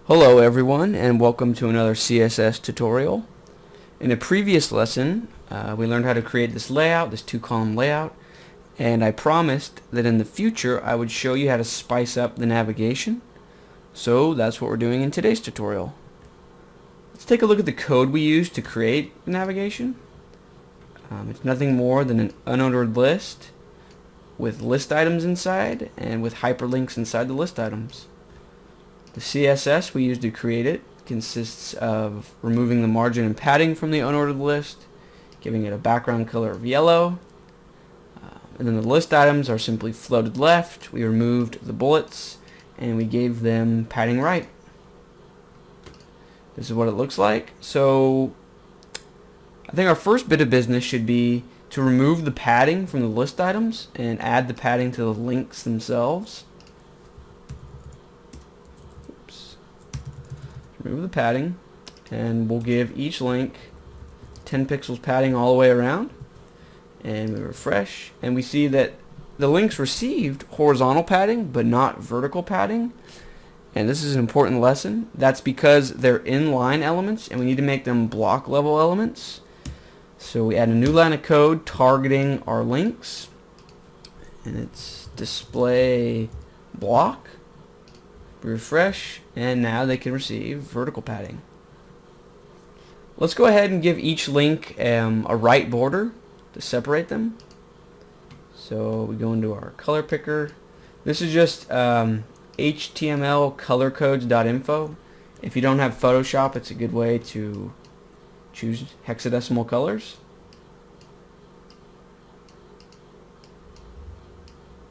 Hello everyone, and welcome to another CSS tutorial. In a previous lesson we learned how to create this layout, this two-column layout, and I promised that in the future I would show you how to spice up the navigation. So that's what we're doing in today's tutorial. Let's take a look at the code we used to create the navigation. It's nothing more than an unordered list with list items inside and with hyperlinks inside the list items. The CSS we used to create it consists of removing the margin and padding from the unordered list, giving it a background color of yellow, and then the list items are simply floated left. We removed the bullets and we gave them padding right. This is what it looks like. So I think our first bit of business should be to remove the padding from the list items and add the padding to the links themselves. Remove the padding, and we'll give each link 10 pixels padding all the way around, and we refresh and we see that the links received horizontal padding but not vertical padding, and this is an important lesson. That's because they're inline elements and we need to make them block level elements. So we add a new line of code targeting our links, and it's display block. Refresh, and now they can receive vertical padding. Let's go ahead and give each link a right border to separate them. So we go into our color picker. This is just HTML colorcodes.info. If you don't have Photoshop, it's a good way to choose hexadecimal colors.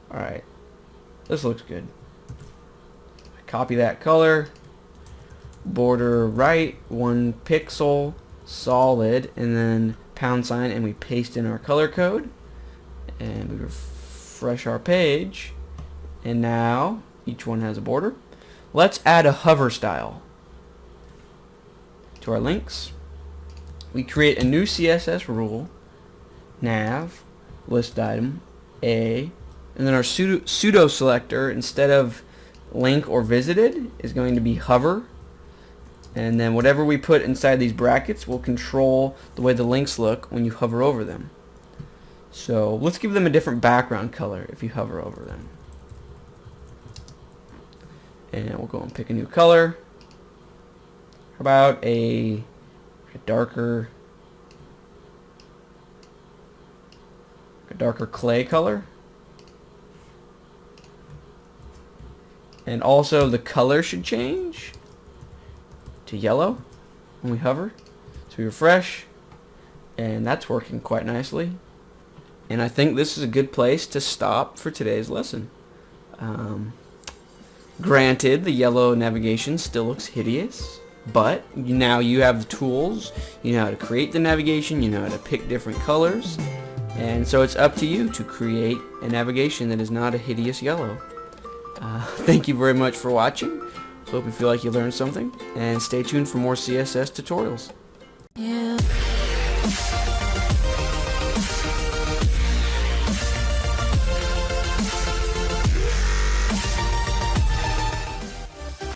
Alright, this looks good. Copy that color, border right 1 pixel, solid, and then #, and we paste in our color code, and we refresh our page, and now each one has a border. Let's add a hover style to our links. We create a new CSS rule, nav, list item, a, and then our pseudo selector, instead of link or visited, is going to be hover, and then whatever we put inside these brackets will control the way the links look when you hover over them. So let's give them a different background color if you hover over them, and we'll go and pick a new color. How about a darker clay color? And also the color should change to yellow when we hover. So we refresh, and that's working quite nicely. And I think this is a good place to stop for today's lesson. Granted, the yellow navigation still looks hideous, but now you have the tools. You know how to create the navigation, you know how to pick different colors, and so it's up to you to create a navigation that is not a hideous yellow. Thank you very much for watching. Hope you feel like you learned something, and stay tuned for more CSS tutorials.